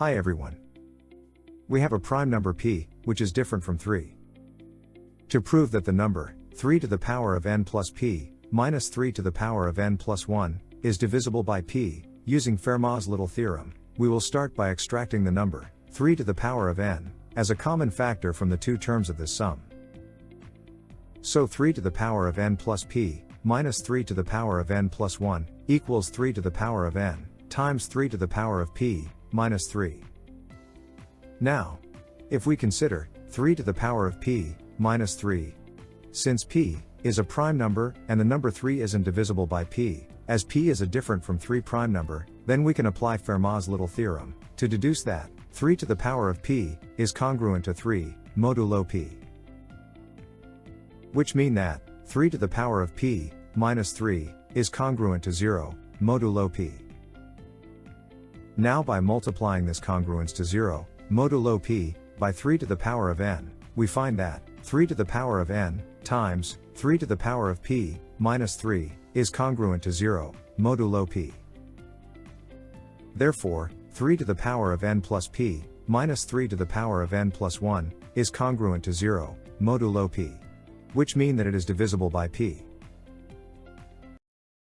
Hi everyone. We have a prime number p, which is different from 3. To prove that the number, 3 to the power of n plus p, minus 3 to the power of n plus 1, is divisible by p, using Fermat's little theorem, we will start by extracting the number, 3 to the power of n, as a common factor from the two terms of this sum. So 3 to the power of n plus p, minus 3 to the power of n plus 1, equals 3 to the power of n, times 3 to the power of p, minus 3. Now, if we consider 3 to the power of p, minus 3, since p is a prime number and the number 3 isn't divisible by p, as p is a different from 3 prime number, then we can apply Fermat's little theorem to deduce that 3 to the power of p is congruent to 3 modulo p. Which mean that 3 to the power of p minus 3 is congruent to 0 modulo p. Now by multiplying this congruence to 0 modulo p by 3 to the power of n, we find that 3 to the power of n times 3 to the power of p minus 3 is congruent to 0 modulo p. Therefore, 3 to the power of n plus p minus 3 to the power of n plus 1 is congruent to 0 modulo p. Which mean that it is divisible by p.